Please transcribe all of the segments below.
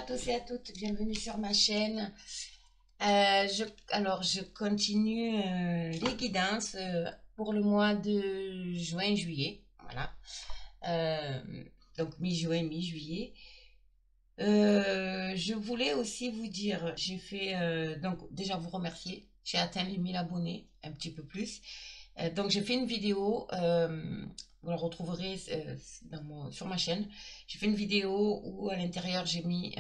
tous et à toutes, bienvenue sur ma chaîne. Je continue les guidances pour le mois de juin-juillet. Voilà. Donc mi-juin, mi-juillet. Je voulais aussi vous dire, j'ai fait, donc déjà vous remercier. J'ai atteint les 1000 abonnés, un petit peu plus. Donc j'ai fait une vidéo, vous la retrouverez sur ma chaîne. J'ai fait une vidéo où à l'intérieur j'ai mis,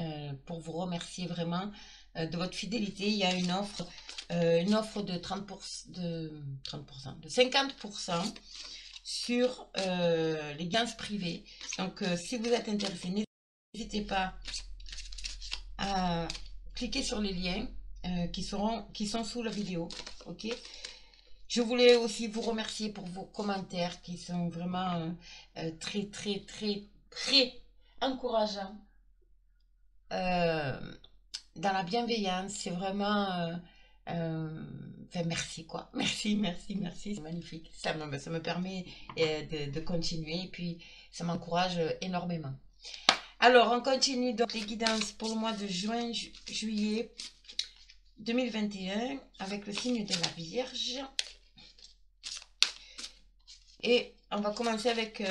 pour vous remercier vraiment de votre fidélité, il y a une offre de 30%, de 50% sur les guidances privées. Donc si vous êtes intéressé, n'hésitez pas à cliquer sur les liens qui sont sous la vidéo. Ok. Je voulais aussi vous remercier pour vos commentaires qui sont vraiment très encourageants. Dans la bienveillance, c'est vraiment... enfin, merci quoi. Merci, c'est magnifique. Ça me permet de continuer et puis ça m'encourage énormément. Alors, on continue donc les guidances pour le mois de juin-juillet 2021 avec le signe de la Vierge. Et on va commencer avec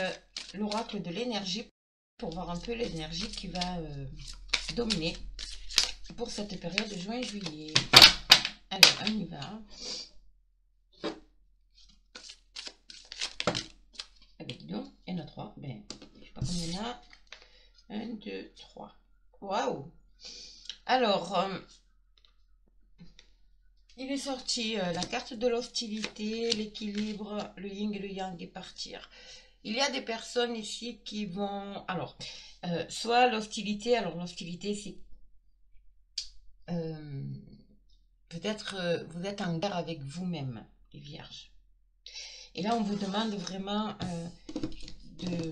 l'oracle de l'énergie pour voir un peu l'énergie qui va dominer pour cette période de juin-juillet. Allez, on y va. Ah ben dis donc, il y en a 3. Ben, je sais pas combien il y en a. 1, 2, 3. Waouh! Alors, il est sorti la carte de l'hostilité, l'équilibre, le yin et le yang et partir. Il y a des personnes ici qui vont... Alors, soit l'hostilité, alors l'hostilité c'est... peut-être vous êtes en guerre avec vous-même, les vierges. Et là, on vous demande vraiment de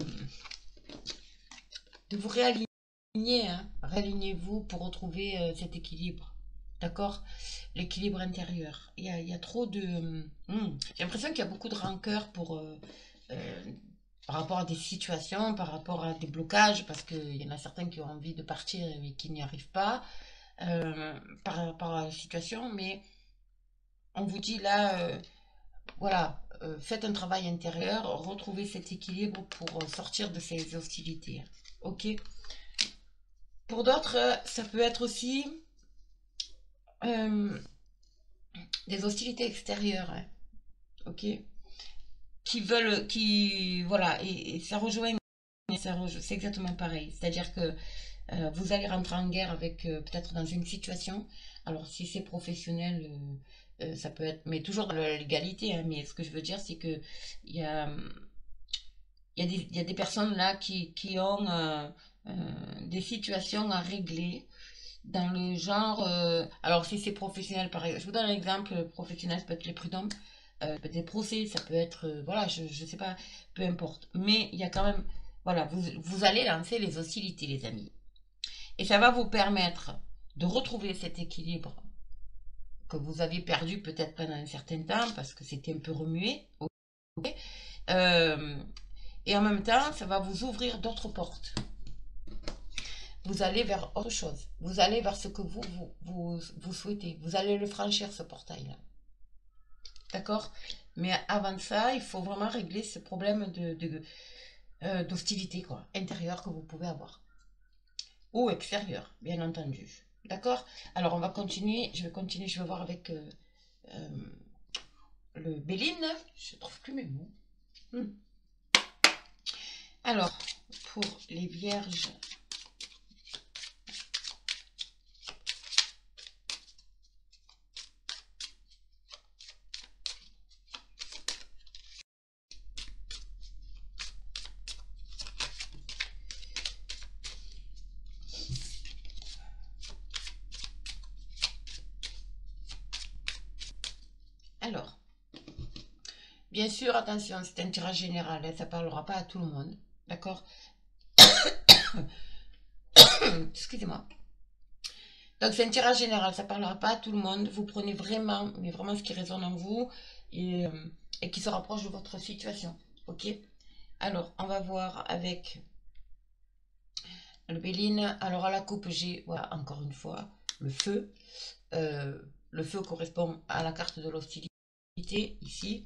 vous réaligner. Hein. Réalignez-vous pour retrouver cet équilibre. D'accord? L'équilibre intérieur. Il y a trop de... J'ai l'impression qu'il y a beaucoup de rancœur par rapport à des situations, par rapport à des blocages, parce qu'il y en a certains qui ont envie de partir et qui n'y arrivent pas par rapport à la situation. Mais on vous dit là, voilà, faites un travail intérieur, retrouvez cet équilibre pour sortir de ces hostilités. Ok? Pour d'autres, ça peut être aussi... des hostilités extérieures, hein, ok, voilà, et ça rejoint, c'est exactement pareil, c'est-à-dire que vous allez rentrer en guerre avec, peut-être dans une situation, alors si c'est professionnel, ça peut être, mais toujours dans la légalité, hein, mais ce que je veux dire, c'est que il y a des personnes là qui ont des situations à régler, dans le genre, alors si c'est professionnel, par exemple, je vous donne un exemple professionnel, ça peut être les prud'hommes, peut être des procès, ça peut être, voilà, je sais pas, peu importe. Mais il y a quand même, voilà, vous allez lancer les hostilités, les amis. Et ça va vous permettre de retrouver cet équilibre que vous aviez perdu peut-être pendant un certain temps, parce que c'était un peu remué. Okay. Et en même temps, ça va vous ouvrir d'autres portes. Vous allez vers autre chose. Vous allez vers ce que vous souhaitez. Vous allez le franchir, ce portail-là. D'accord? Mais avant ça, il faut vraiment régler ce problème d'hostilité, quoi, intérieure que vous pouvez avoir. Ou extérieure, bien entendu. D'accord? Alors, on va continuer. Je vais voir avec le Béline. Je ne trouve plus mes mots. Alors, pour les vierges... Alors, bien sûr, attention, c'est un tirage général, hein, ça ne parlera pas à tout le monde, d'accord? Excusez-moi. Donc c'est un tirage général, ça ne parlera pas à tout le monde, vous prenez vraiment, mais vraiment ce qui résonne en vous et qui se rapproche de votre situation, ok? Alors, on va voir avec Le Béline, alors à la coupe, j'ai, voilà, encore une fois, le feu. Le feu correspond à la carte de l'hostilité, ici.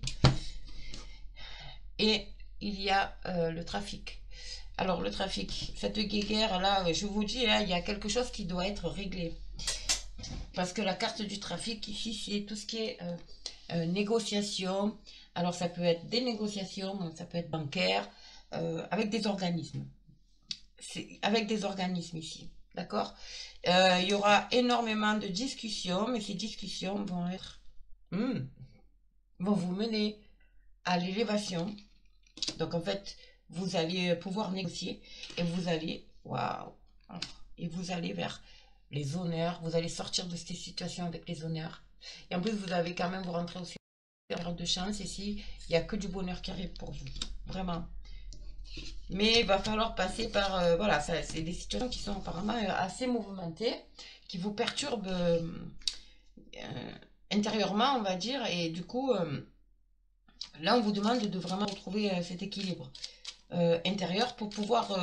Et il y a le trafic. Alors, le trafic, cette guéguerre, là, je vous dis, hein, il y a quelque chose qui doit être réglé. Parce que la carte du trafic, ici, c'est tout ce qui est négociation. Alors, ça peut être des négociations, ça peut être bancaire, avec des organismes. Avec des organismes ici, d'accord. Il y aura énormément de discussions, mais ces discussions vont être... vont vous mener à l'élévation. Donc, en fait, vous allez pouvoir négocier et vous allez... Waouh! Et vous allez vers les honneurs. Vous allez sortir de ces situations avec les honneurs. Et en plus, vous allez quand même vous rentrer aussi en période de chance. Ici, il n'y a que du bonheur qui arrive pour vous. Vraiment. Mais il va falloir passer par... voilà, c'est des situations qui sont apparemment assez mouvementées, qui vous perturbent intérieurement, on va dire. Et du coup, là, on vous demande de vraiment retrouver cet équilibre intérieur pour pouvoir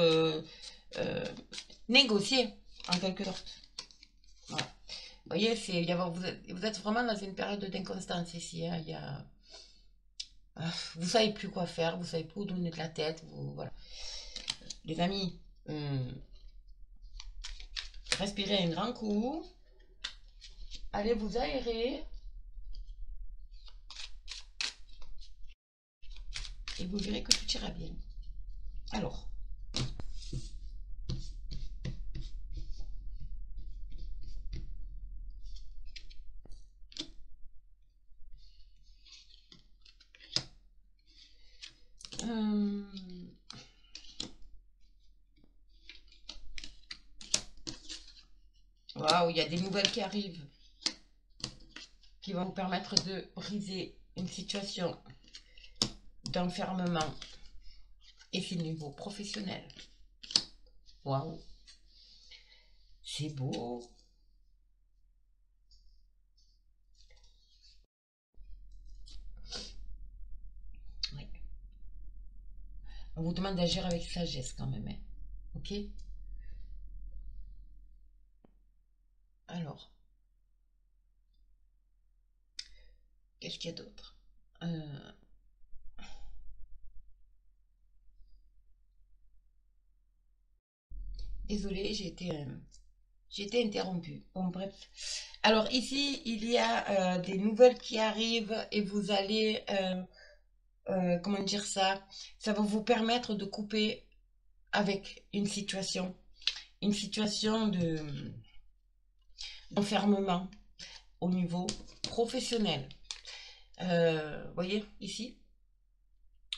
négocier, en quelque sorte. Voilà. Vous voyez, vous êtes vraiment dans une période d'inconstance ici. Hein. Vous savez plus quoi faire, vous savez plus où donner de la tête. Voilà. Les amis, respirez un grand coup. Allez vous aérer. Et vous verrez que tout ira bien. Alors. Waouh, il y a des nouvelles qui arrivent. Qui vont vous permettre de briser une situation d'enfermement. Et c'est niveau professionnel. Waouh. C'est beau. Ouais. On vous demande d'agir avec sagesse quand même. Hein. Ok? Alors. Qu'est-ce qu'il y a d'autre? Désolée, j'ai été interrompue. Bon, bref. Alors ici, il y a des nouvelles qui arrivent et vous allez, comment dire ça? Ça va vous permettre de couper avec une situation d'enfermement au niveau professionnel. Voyez ici,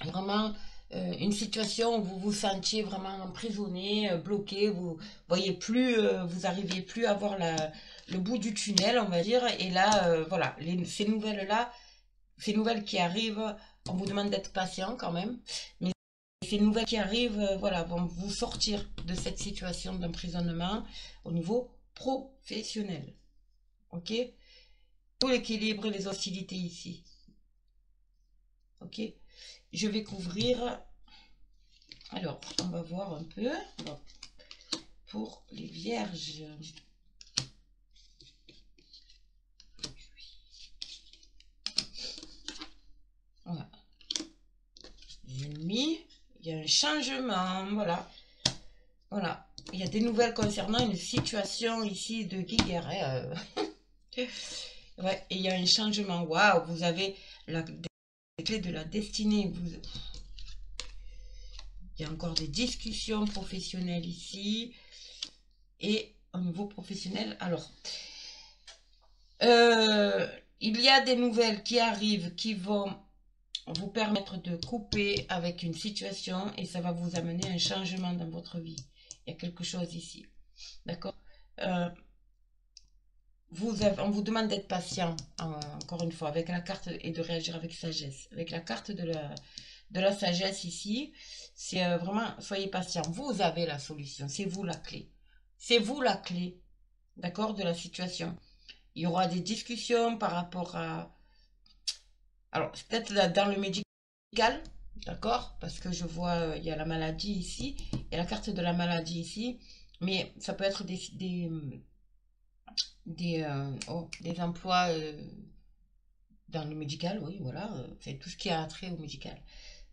vraiment une situation où vous vous sentiez vraiment emprisonné, bloqué, vous voyez plus, vous arriviez plus à voir le bout du tunnel, on va dire. Et là, voilà, ces nouvelles-là, ces nouvelles qui arrivent, on vous demande d'être patient quand même. Mais ces nouvelles qui arrivent, voilà, vont vous sortir de cette situation d'emprisonnement au niveau professionnel. Ok? Tout l'équilibre et les hostilités ici. Ok? Je vais couvrir. Alors, on va voir un peu. Alors, pour les vierges. Voilà. J'ai mis. Il y a un changement. Voilà. Voilà. Il y a des nouvelles concernant une situation ici de guerre. Ouais, et il y a un changement. Waouh, vous avez des clés de la destinée. Il y a encore des discussions professionnelles ici. Et au niveau professionnel, alors, il y a des nouvelles qui arrivent qui vont vous permettre de couper avec une situation et ça va vous amener un changement dans votre vie. Il y a quelque chose ici. D'accord? On vous demande d'être patient, encore une fois, avec la carte et de réagir avec sagesse. Avec la carte de la sagesse ici, c'est vraiment, soyez patient. Vous avez la solution, c'est vous la clé. C'est vous la clé, d'accord, de la situation. Il y aura des discussions par rapport à... Alors, c'est peut-être dans le médical, d'accord, parce que je vois, il y a la maladie ici, il y a la carte de la maladie ici. Mais ça peut être des emplois dans le médical, oui, voilà, c'est tout ce qui a trait au médical.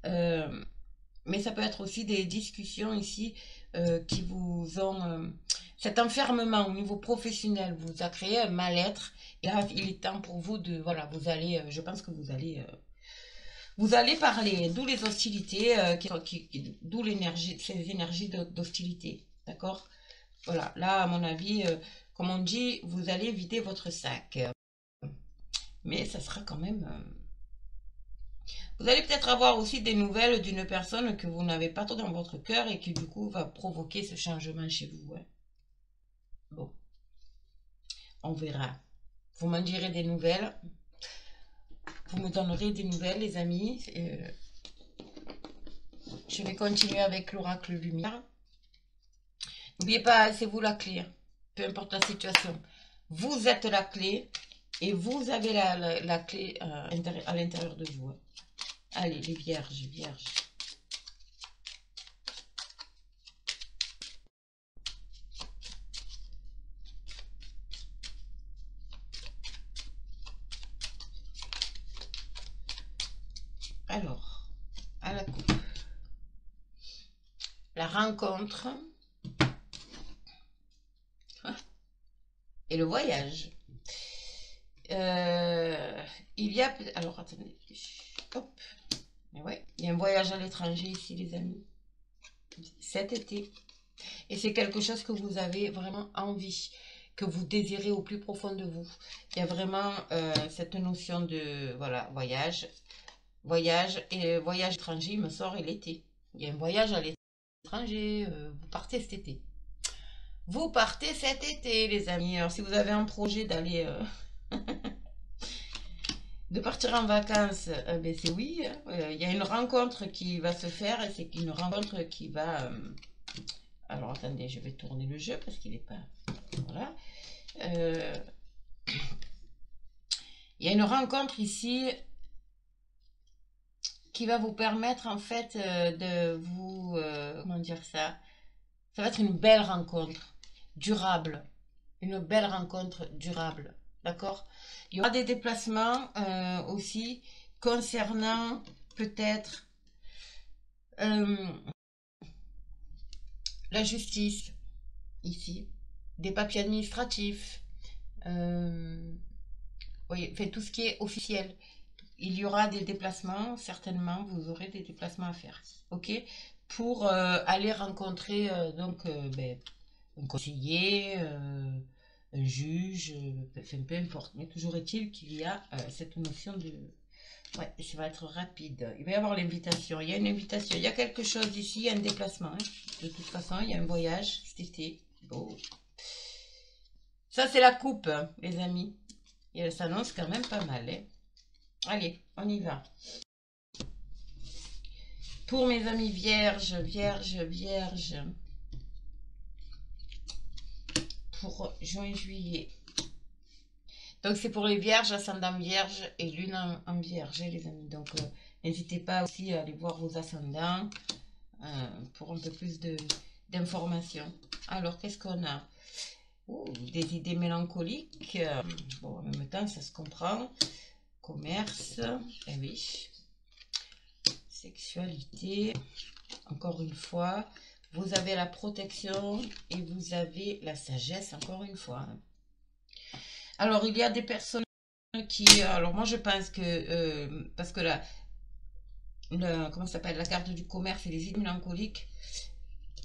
Euh, mais ça peut être aussi des discussions ici qui vous ont... cet enfermement au niveau professionnel vous a créé un mal-être. Et là, il est temps pour vous de... Voilà, vous allez... je pense que vous allez parler, d'où les hostilités, d'où l'énergie, ces énergies d'hostilité. D'accord? Voilà, là, à mon avis, comme on dit, vous allez vider votre sac. Mais ça sera quand même... Vous allez peut-être avoir aussi des nouvelles d'une personne que vous n'avez pas trop dans votre cœur et qui du coup va provoquer ce changement chez vous. Ouais. Bon, on verra. Vous m'en direz des nouvelles. Vous me donnerez des nouvelles, les amis. Je vais continuer avec l'oracle lumière. N'oubliez pas, c'est vous la clé. Peu importe la situation. Vous êtes la clé et vous avez la clé à l'intérieur de vous. Allez, les vierges, vierges. Alors, à la coupe. La rencontre et le voyage. Euh, il y a... Alors, attendez. Hop. Mais ouais, il y a un voyage à l'étranger ici, les amis. Cet été. Et c'est quelque chose que vous avez vraiment envie, que vous désirez au plus profond de vous. Il y a vraiment cette notion de, voilà, voyage. Voyage et voyage étranger, il me sort et l'été. Il y a un voyage à l'étranger, vous partez cet été. Vous partez cet été, les amis. Alors, si vous avez un projet d'aller... de partir en vacances, ben c'est oui. Il y a une rencontre qui va se faire et c'est une rencontre qui va... alors attendez, je vais tourner le jeu parce qu'il n'est pas... Voilà. Euh, il y a une rencontre ici qui va vous permettre en fait de vous... comment dire ça? Ça va être une belle rencontre, durable. Une belle rencontre durable. D'accord? Il y aura des déplacements aussi concernant peut-être euh, la justice ici, des papiers administratifs, oui, fait tout ce qui est officiel. Il y aura des déplacements, certainement, vous aurez des déplacements à faire, ok? Pour aller rencontrer ben, un conseiller, un juge, enfin, peu importe. Mais toujours est-il qu'il y a cette notion de... Ouais, ça va être rapide. Il va y avoir l'invitation. Il y a une invitation. Il y a quelque chose ici, il y a un déplacement. Hein. De toute façon, il y a un voyage cet été. Bon. Ça, c'est la coupe, hein, les amis. Et elle s'annonce quand même pas mal. Hein. Allez, on y va. Pour mes amis vierges, vierges, vierges, pour juin-juillet. Donc, c'est pour les vierges, ascendant vierge et lune en vierge, hein, les amis. Donc, n'hésitez pas aussi à aller voir vos ascendants pour un peu plus d'informations. Alors, qu'est-ce qu'on a? Des idées mélancoliques. Bon, en même temps, ça se comprend. Commerce, eh oui. Sexualité, encore une fois. Vous avez la protection et vous avez la sagesse, encore une fois. Alors, il y a des personnes qui... Alors, moi, je pense que... parce que comment ça s'appelle? La carte du commerce et les idées mélancoliques,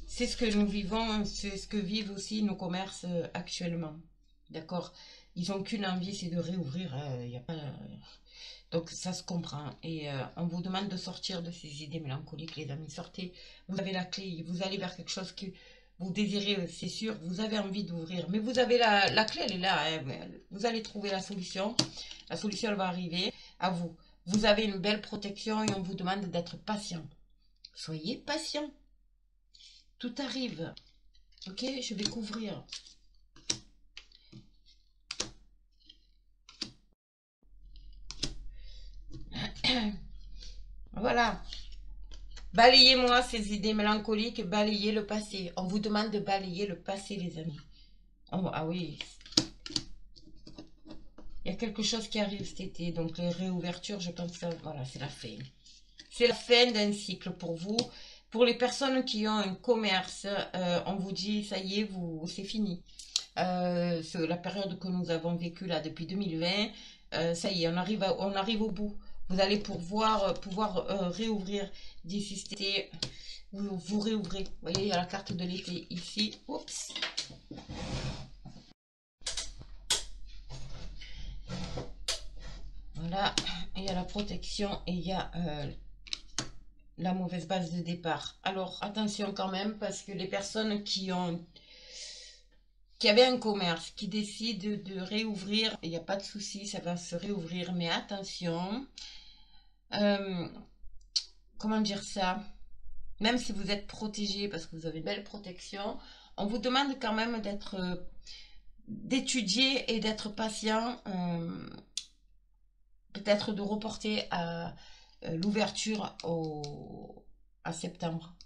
c'est ce que nous vivons, c'est ce que vivent aussi nos commerces actuellement. D'accord? Ils n'ont qu'une envie, c'est de réouvrir. Il y a pas... Donc ça se comprend. Et on vous demande de sortir de ces idées mélancoliques, les amis. Sortez, vous avez la clé, vous allez vers quelque chose que vous désirez, c'est sûr. Vous avez envie d'ouvrir. Mais vous avez la clé, elle est là. Hein. Vous allez trouver la solution. La solution, elle va arriver à vous. Vous avez une belle protection et on vous demande d'être patient. Soyez patient. Tout arrive. Ok, je vais couvrir. Voilà. Balayez-moi ces idées mélancoliques, balayez le passé. On vous demande de balayer le passé, les amis. Ah oui. Il y a quelque chose qui arrive cet été. Donc, les réouvertures, je pense que voilà, c'est la fin. C'est la fin d'un cycle pour vous. Pour les personnes qui ont un commerce, on vous dit, ça y est, c'est fini. C'est la période que nous avons vécue là depuis 2020. Ça y est, on arrive au bout. Vous allez pouvoir réouvrir d'ici cet été. Vous réouvrez. Vous voyez, il y a la carte de l'été ici. Oups. Voilà. Il y a la protection et il y a la mauvaise base de départ. Alors, attention quand même, parce que les personnes qui avaient un commerce, qui décident de réouvrir, il n'y a pas de souci, ça va se réouvrir, mais attention. Comment dire ça? Même si vous êtes protégé, parce que vous avez une belle protection, on vous demande quand même d'étudier et d'être patient, peut-être de reporter à l'ouverture à septembre.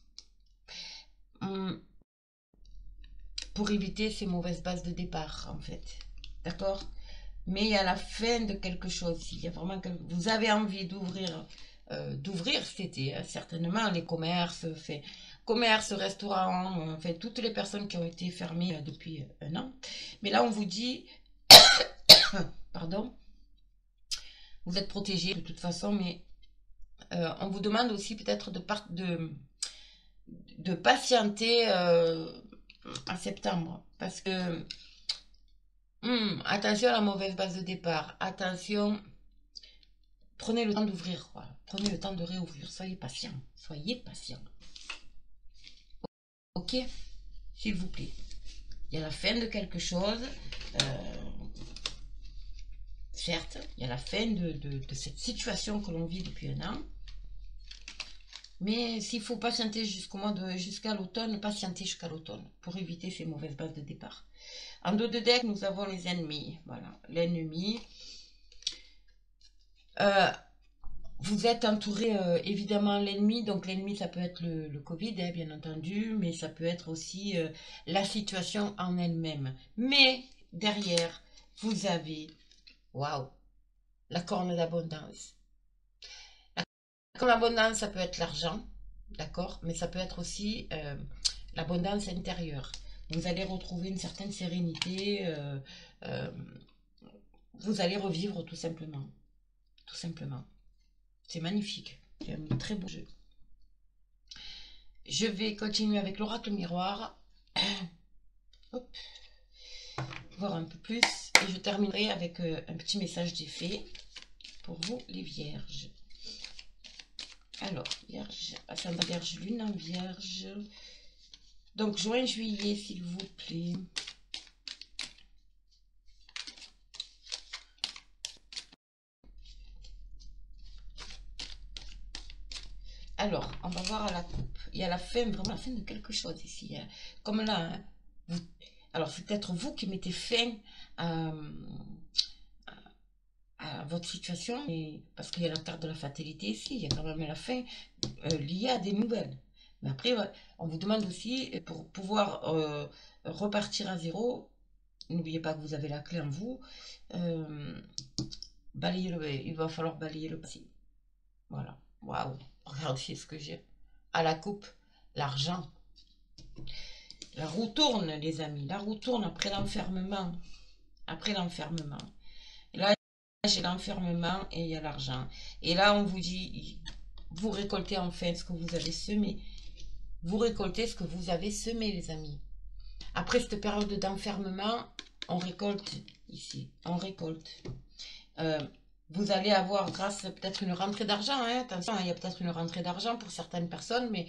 Pour éviter ces mauvaises bases de départ, en fait. D'accord? Mais il y a la fin de quelque chose. Il y a vraiment vous avez envie d'ouvrir cet été, hein, certainement, les commerces, restaurants, toutes les personnes qui ont été fermées depuis un an. Mais là, on vous dit, pardon, vous êtes protégés de toute façon, mais on vous demande aussi peut-être de patienter en septembre, parce que attention à la mauvaise base de départ, attention, prenez le temps d'ouvrir, prenez le temps de réouvrir, soyez patient, ok, s'il vous plaît. Il y a la fin de quelque chose, certes, il y a la fin de cette situation que l'on vit depuis un an. Mais s'il faut patienter jusqu'à l'automne, patienter jusqu'à l'automne pour éviter ces mauvaises bases de départ. En dos de deck, nous avons les ennemis. Voilà, l'ennemi. Vous êtes entouré, évidemment, l'ennemi. Donc l'ennemi, ça peut être le Covid, hein, bien entendu, mais ça peut être aussi la situation en elle-même. Mais derrière, vous avez, waouh, la corne d'abondance. L'abondance, ça peut être l'argent, d'accord, mais ça peut être aussi l'abondance intérieure. Vous allez retrouver une certaine sérénité, vous allez revivre tout simplement. Tout simplement. C'est magnifique. C'est un très beau jeu. Je vais continuer avec l'oracle miroir. Hop. Voir un peu plus. Et je terminerai avec un petit message d'effet pour vous, les vierges. Alors, Vierge, ascendant Vierge, Lune en Vierge. Donc, juin, juillet, s'il vous plaît. Alors, on va voir à la coupe. Il y a la fin, vraiment la fin de quelque chose ici. Hein. Comme là, hein, alors c'est peut-être vous qui mettez fin à votre situation, parce qu'il y a la carte de la fatalité ici, il y a quand même la fin liée à des nouvelles. Mais après, on vous demande aussi, pour pouvoir repartir à zéro, n'oubliez pas que vous avez la clé en vous, il va falloir balayer le passé. Voilà, waouh, regardez ce que j'ai. À la coupe, l'argent. La roue tourne, les amis, la roue tourne après l'enfermement. Après l'enfermement. Là, j'ai l'enfermement et il y a l'argent. Et là, on vous dit, vous récoltez enfin ce que vous avez semé. Vous récoltez ce que vous avez semé, les amis. Après cette période d'enfermement, on récolte ici. On récolte. Vous allez avoir, grâce peut-être une rentrée d'argent, hein, attention, il y a peut-être une rentrée d'argent pour certaines personnes, mais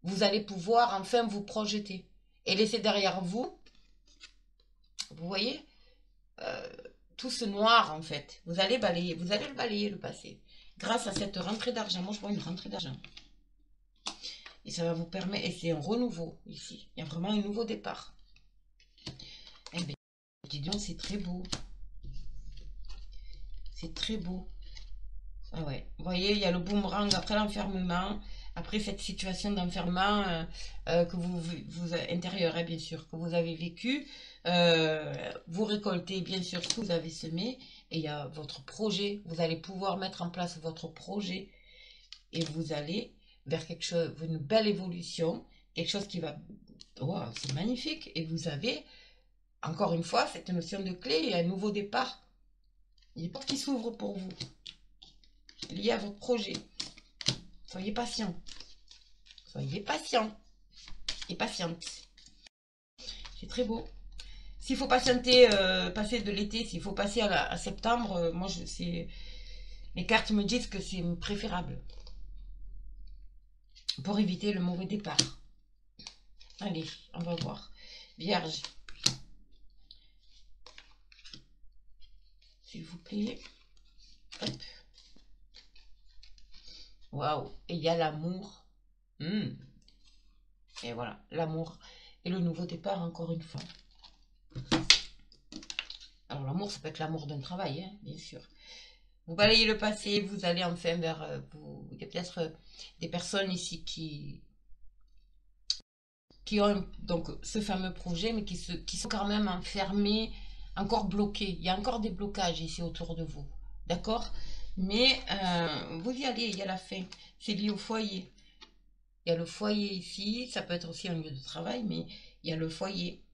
vous allez pouvoir enfin vous projeter et laisser derrière vous, vous voyez, tout ce noir en fait. Vous allez le balayer le passé. Grâce à cette rentrée d'argent, moi je vois une rentrée d'argent. Et ça va vous permettre, et c'est un renouveau ici. Il y a vraiment un nouveau départ. Eh bien, dis donc, c'est très beau. C'est très beau. Ah ouais. Vous voyez, il y a le boomerang après l'enfermement. après cette situation d'enfermement que vous intérieur, hein, bien sûr, que vous avez vécu. Vous récoltez bien sûr ce que vous avez semé et il y a votre projet. Vous allez pouvoir mettre en place votre projet et vous allez vers quelque chose, une belle évolution, quelque chose qui va... Wow, c'est magnifique. Et vous avez, encore une fois, cette notion de clé et un nouveau départ. Il y a des portes qui s'ouvrent pour vous, liées à votre projet. Soyez patient. Soyez patient et patiente. C'est très beau. S'il faut patienter, passer de l'été, s'il faut passer à septembre, moi, les cartes me disent que c'est préférable pour éviter le mauvais départ. Allez, on va voir. Vierge. S'il vous plaît. Hop. Waouh. Et il y a l'amour. Et voilà, l'amour et le nouveau départ, encore une fois. Alors, l'amour, ça peut être l'amour d'un travail, hein, bien sûr. Vous balayez le passé, vous allez enfin vers... il y a peut-être des personnes ici qui ont donc ce fameux projet, mais qui sont quand même enfermés, encore bloqués. Il y a encore des blocages ici autour de vous. D'accord? Mais vous y allez, il y a la fin. C'est lié au foyer. Il y a le foyer ici, ça peut être aussi un lieu de travail, mais il y a le foyer.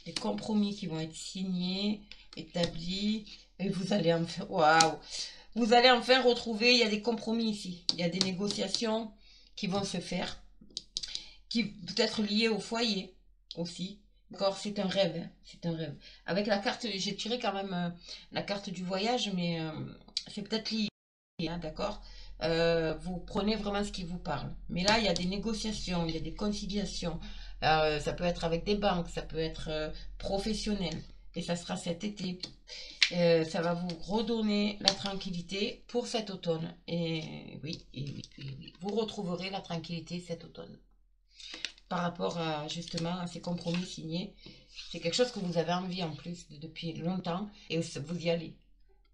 Des compromis qui vont être signés, établis, et vous allez enfin... Waouh! Vous allez enfin retrouver, il y a des compromis ici. Il y a des négociations qui vont se faire, qui peut-être liées au foyer aussi. D'accord, c'est un rêve, hein, c'est un rêve. Avec la carte, j'ai tiré quand même la carte du voyage, mais c'est peut-être lié, hein, d'accord. Vous prenez vraiment ce qui vous parle. Mais là, il y a des négociations, il y a des conciliations. Ça peut être avec des banques, ça peut être professionnel. Et ça sera cet été. Ça va vous redonner la tranquillité pour cet automne. Et oui, vous retrouverez la tranquillité cet automne. Par rapport à justement à ces compromis signés, c'est quelque chose que vous avez envie en plus depuis longtemps et vous y allez.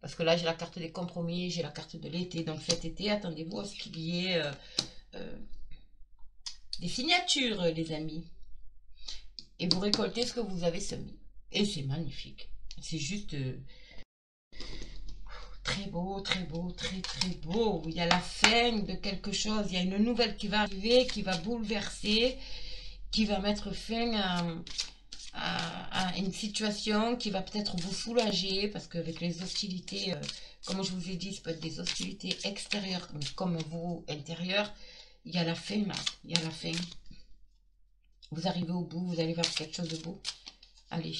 Parce que là, j'ai la carte des compromis, j'ai la carte de l'été. Donc cet été, attendez-vous à ce qu'il y ait des signatures, les amis. Et vous récoltez ce que vous avez semé. Et c'est magnifique. C'est juste... très beau, très beau, très très beau. Il y a la fin de quelque chose. Il y a une nouvelle qui va arriver, qui va bouleverser, qui va mettre fin à une situation, qui va peut-être vous soulager, parce qu'avec les hostilités, comme je vous ai dit, ça peut être des hostilités extérieures, comme vous, intérieures. Il y a la fin là, il y a la fin. Vous arrivez au bout, vous allez voir quelque chose de beau. Allez.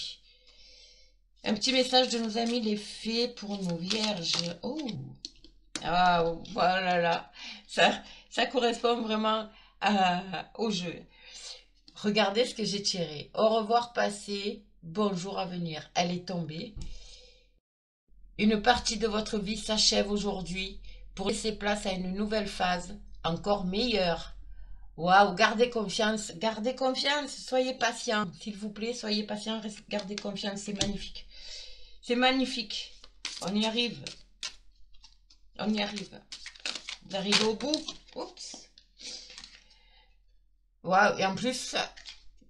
Un petit message de nos amis les fées pour nos vierges. Oh, ah, voilà là. Ça correspond vraiment au jeu. Regardez ce que j'ai tiré. Au revoir passé, bonjour à venir. Elle est tombée. Une partie de votre vie s'achève aujourd'hui pour laisser place à une nouvelle phase encore meilleure. Waouh, gardez confiance, soyez patient, s'il vous plaît, soyez patient, gardez confiance, c'est magnifique. C'est magnifique. On y arrive. On y arrive. Vous arrivez au bout. Oups. Waouh. Et en plus,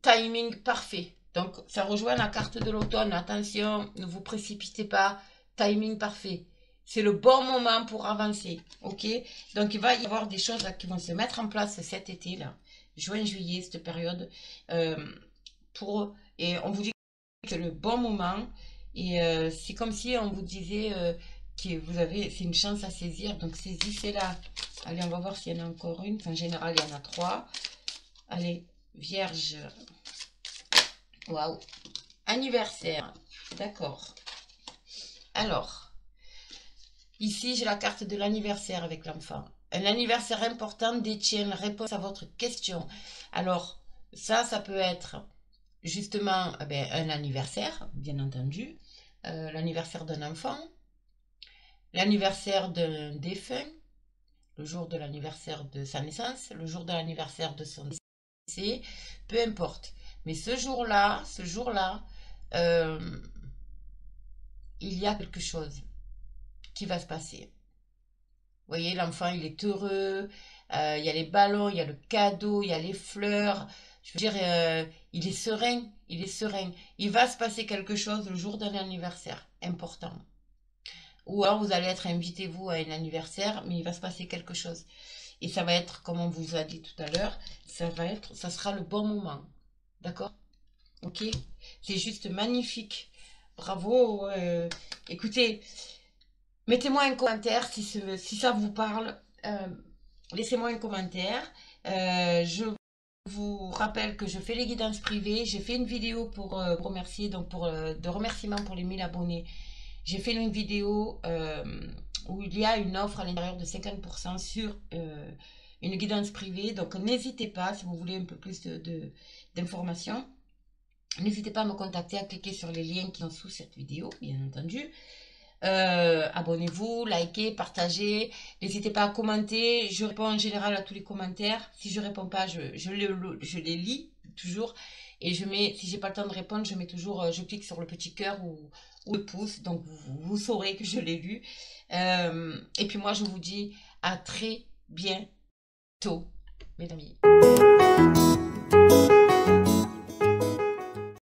timing parfait. Donc, ça rejoint la carte de l'automne. Attention, ne vous précipitez pas. Timing parfait. C'est le bon moment pour avancer. OK? Donc, il va y avoir des choses là, qui vont se mettre en place cet été, là. Juin, juillet, cette période. Et on vous dit que c'est le bon moment. Et c'est comme si on vous disait que c'est une chance à saisir. Donc saisissez-la. Allez, on va voir s'il y en a encore une. En général, il y en a 3. Allez, vierge. Waouh. Anniversaire. D'accord. Alors, ici, j'ai la carte de l'anniversaire avec l'enfant. Un anniversaire important détient la réponse à votre question. Alors, ça peut être justement un anniversaire, bien entendu. L'anniversaire d'un enfant, l'anniversaire d'un défunt, le jour de l'anniversaire de sa naissance, le jour de l'anniversaire de son décès, peu importe. Mais ce jour-là, il y a quelque chose qui va se passer. voyez, l'enfant, il est heureux, il y a les ballons, il y a le cadeau, il y a les fleurs. Je veux dire, il est serein, il est serein. Il va se passer quelque chose le jour d'un anniversaire important. Ou alors vous allez être invité, vous, à un anniversaire, mais il va se passer quelque chose. Et ça va être, comme on vous a dit tout à l'heure, ça sera le bon moment. D'accord? Ok? C'est juste magnifique. Bravo. Écoutez, mettez-moi un commentaire si ça vous parle. Laissez-moi un commentaire. Je vous rappelle que je fais les guidances privées. J'ai fait une vidéo pour remercier, donc de remerciement pour les 1000 abonnés. J'ai fait une vidéo où il y a une offre à l'intérieur de 50% sur une guidance privée. Donc n'hésitez pas, si vous voulez un peu plus d'informations, n'hésitez pas à me contacter, à cliquer sur les liens qui sont sous cette vidéo, bien entendu. Abonnez-vous, likez, partagez. N'hésitez pas à commenter. Je réponds en général à tous les commentaires. Si je réponds pas, je les lis toujours. Et si j'ai pas le temps de répondre, je mets toujours, je clique sur le petit cœur ou le pouce. Donc vous saurez que je l'ai lu. Et puis moi, je vous dis à très bientôt, mes amis.